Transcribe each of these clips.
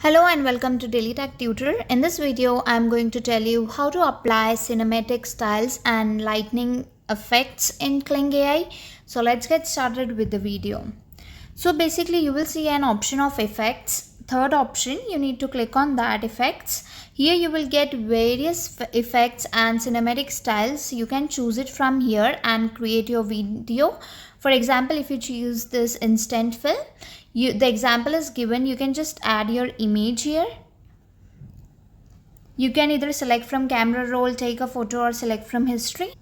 Hello and welcome to Daily Tech Tutor. In this video, I'm going to tell you how to apply cinematic styles and lightning effects in Kling AI. So let's get started with the video. So basically you will see an option of effects. Third option, you need to click on that effects. Here you will get various effects and cinematic styles. You can choose it from here and create your video. For example, if you choose this instant film, the example is given. You can just add your image here. You can either select from camera roll, take a photo, or select from history.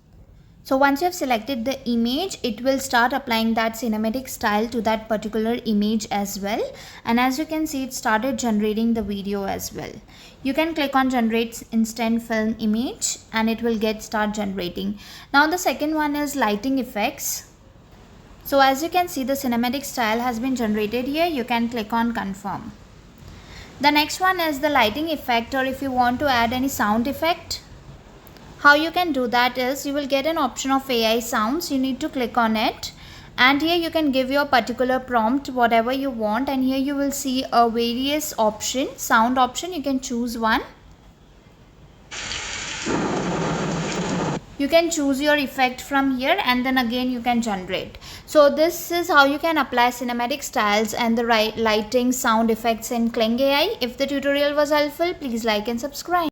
So once you have selected the image, it will start applying that cinematic style to that particular image as well. And as you can see, it started generating the video as well. You can click on generate instant film image and it will start generating. Now the second one is lighting effects. So as you can see, the cinematic style has been generated here. You can click on confirm. The next one is the lighting effect, or if you want to add any sound effect. How you can do that is you will get an option of AI sounds. You need to click on it and here you can give your particular prompt, whatever you want, and here you will see a various option, sound option. You can choose one. You can choose your effect from here and then again you can generate. So this is how you can apply cinematic styles and the lighting sound effects in Kling AI. If the tutorial was helpful, please like and subscribe.